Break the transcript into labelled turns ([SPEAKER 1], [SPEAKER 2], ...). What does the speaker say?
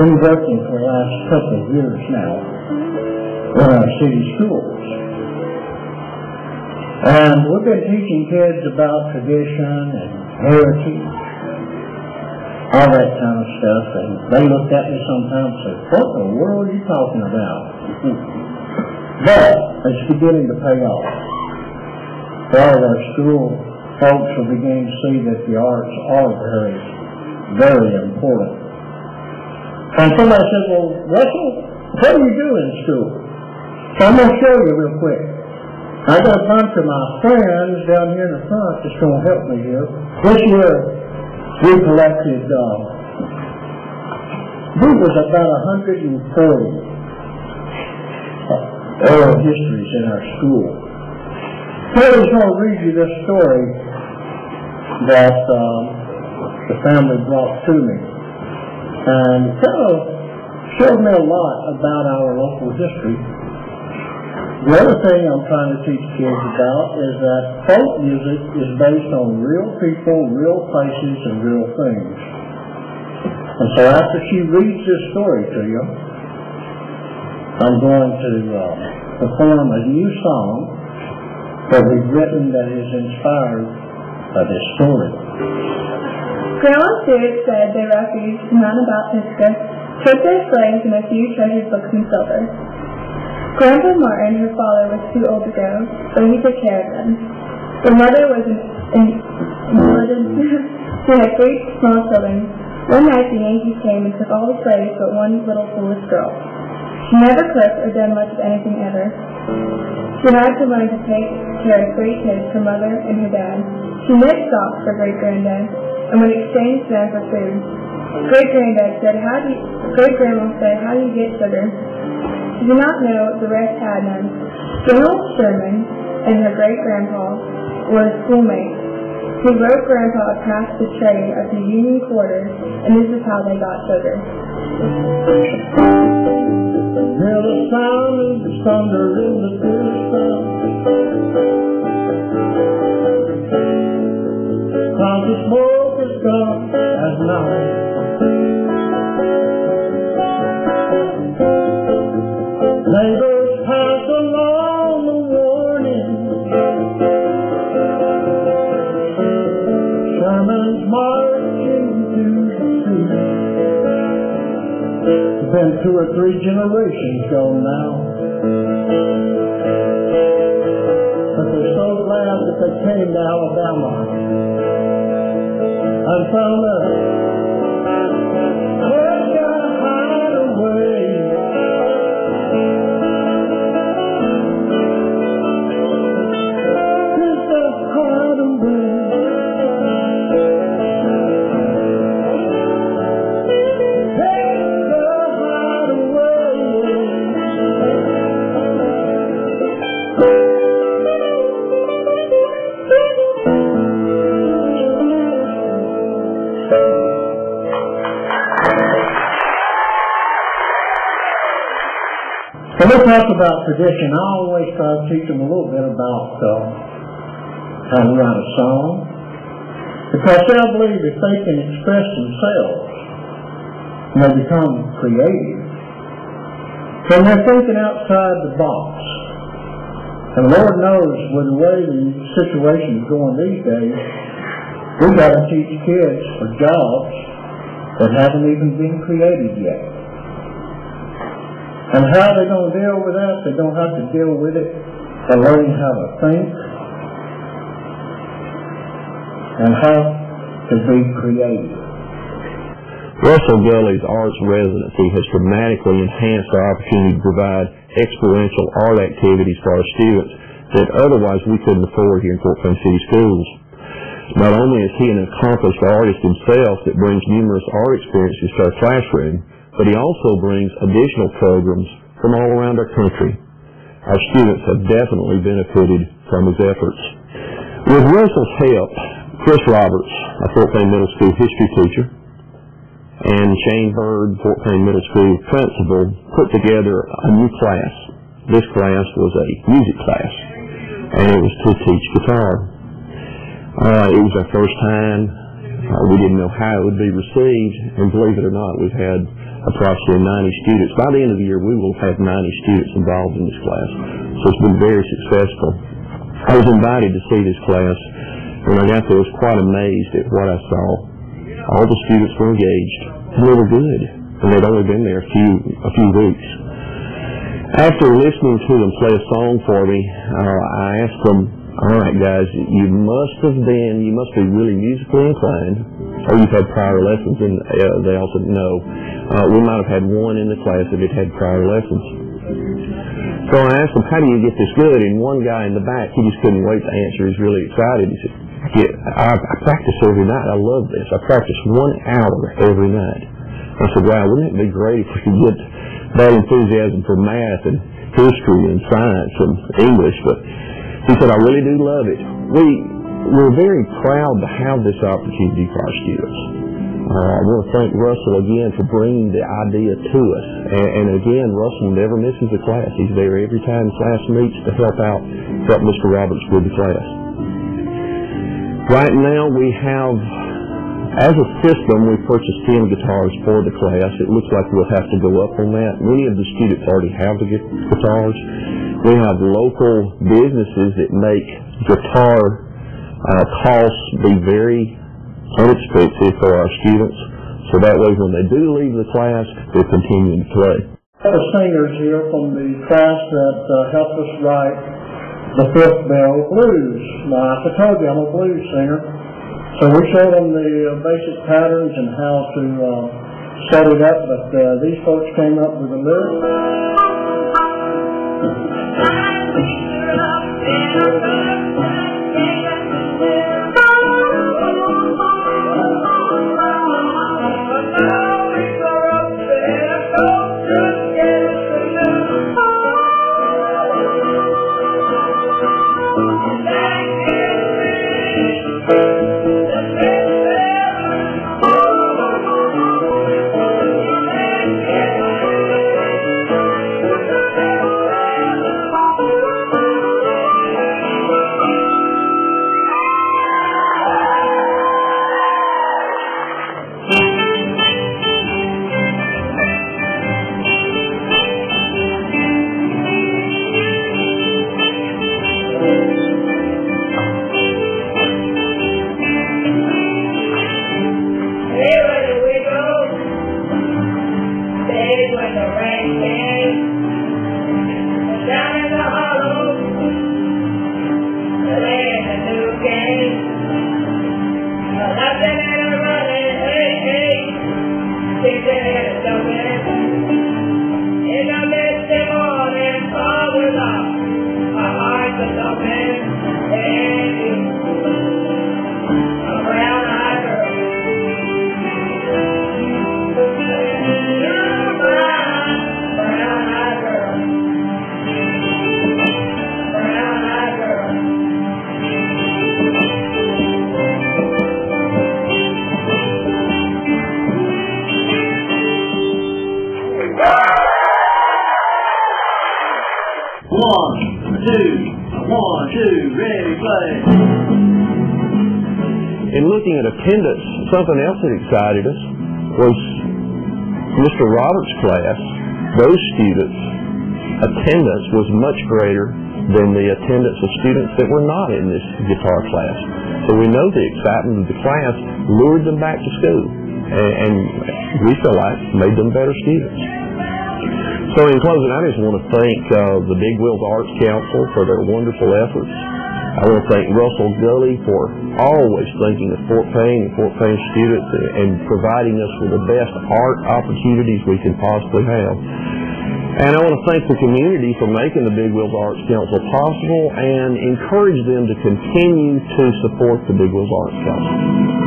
[SPEAKER 1] been working for the last couple of years now in our city schools. And we've been teaching kids about tradition and heritage, all that kind of stuff, and they looked at me sometimes and said, "What in the world are you talking about?" But it's beginning to pay off. All of our school folks are beginning to see that the arts are very, very important. And somebody said, "Well, Russell, what do you do in school?" So I'm going to show you real quick. I got a bunch of my friends down here in the front that's going to help me here. This year, we collected, there was about 140 oral histories in our school. Terry's going to read you this story that the family brought to me. And it kind of showed me a lot about our local history. The other thing I'm trying to teach kids about is that folk music is based on real people, real places, and real things. And so after she reads this story to you, I'm going to perform a new song that we've written that is inspired by this story.
[SPEAKER 2] Grandma Stewart said they refuged from Roundabout Pisgah, took their sleighs and a few treasured books and silver. Grandpa Martin, her father, was too old to go, so he took care of them. The mother was she had 3 small children. One night the Yankees came and took all the slaves but one little foolish girl. She never cooked or done much of anything ever. She had to learn to take care of 3 kids, her mother and her dad. She knit socks for great-granddad and would exchange them for food. Great-grandma said, how do you get sugar? She did not know the rest had none. General Sherman and her great-grandpa were schoolmates. He wrote Grandpa a pass the trade of the Union quarters, and this is how they got sugar.
[SPEAKER 1] Hear the sound of the thunder in the distance. Clouds of smoke is gone at night. Neighbors pass along the warning. Sherman's marching to the sea. It's been 2 or 3 generations gone now. But they're so glad that they came to Alabama and found us. When we talk about tradition, I always try to teach them a little bit about how to write a song, because I believe if they can express themselves and they become creative, then they're thinking outside the box. And Lord knows with the way the situation is going these days, we've got to teach kids for jobs that haven't even been created yet. And how they're going to deal with that, they don't have to deal with it by learning how to think and how to be creative.
[SPEAKER 3] Russell Gulley's arts residency has dramatically enhanced our opportunity to provide experiential art activities for our students that otherwise we couldn't afford here in Fort Payne City Schools. Not only is he an accomplished artist himself that brings numerous art experiences to our classroom, but he also brings additional programs from all around our country. Our students have definitely benefited from his efforts. With Russell's help, Chris Roberts, a Fort Payne Middle School history teacher, and Shane Bird, Fort Payne Middle School principal, put together a new class. This class was a music class, and it was to teach guitar. It was our first time We didn't know how it would be received, and believe it or not, we've had approximately 90 students. By the end of the year, we will have 90 students involved in this class. So it's been very successful. I was invited to see this class. When I got there, I was quite amazed at what I saw. All the students were engaged, and they were good, and they'd only been there a few weeks. After listening to them play a song for me, I asked them, all right, guys, you must be really musically inclined, or you've had prior lessons, and they all said no. We might have had one in the class that had prior lessons. So I asked them, how do you get this good? And one guy in the back, he just couldn't wait to answer. He was really excited. He said, I practice every night. I love this. I practice 1 hour every night. I said, wow, wouldn't it be great if we could get that enthusiasm for math and history and science and English? But he said, I really do love it. We're very proud to have this opportunity for our students. I want to thank Russell again for bringing the idea to us. And again, Russell never misses a class. He's there every time class meets to help Mr. Roberts with the class. Right now we have, as a system, we purchased 10 guitars for the class. It looks like we'll have to go up on that. Many of the students already have the guitars. We have local businesses that make guitar costs be very inexpensive for our students, so that way when they do leave the class, they're continuing to play.
[SPEAKER 1] We have singers here from the class that helped us write the Fifth Bell Blues. Now, I told you I'm a blues singer, so we showed them the basic patterns and how to set it up, but these folks came up with the lyrics.
[SPEAKER 3] In looking at attendance, something else that excited us was Mr. Roberts' class. Those students' attendance was much greater than the attendance of students that were not in this guitar class. So we know the excitement of the class lured them back to school, and we feel like made them better students. So in closing, I just want to thank the Big Wheels Arts Council for their wonderful efforts. I want to thank Russell Gulley for always thinking of Fort Payne and Fort Payne students and providing us with the best art opportunities we can possibly have. And I want to thank the community for making the Big Wheels Arts Council possible and encourage them to continue to support the Big Wheels Arts Council.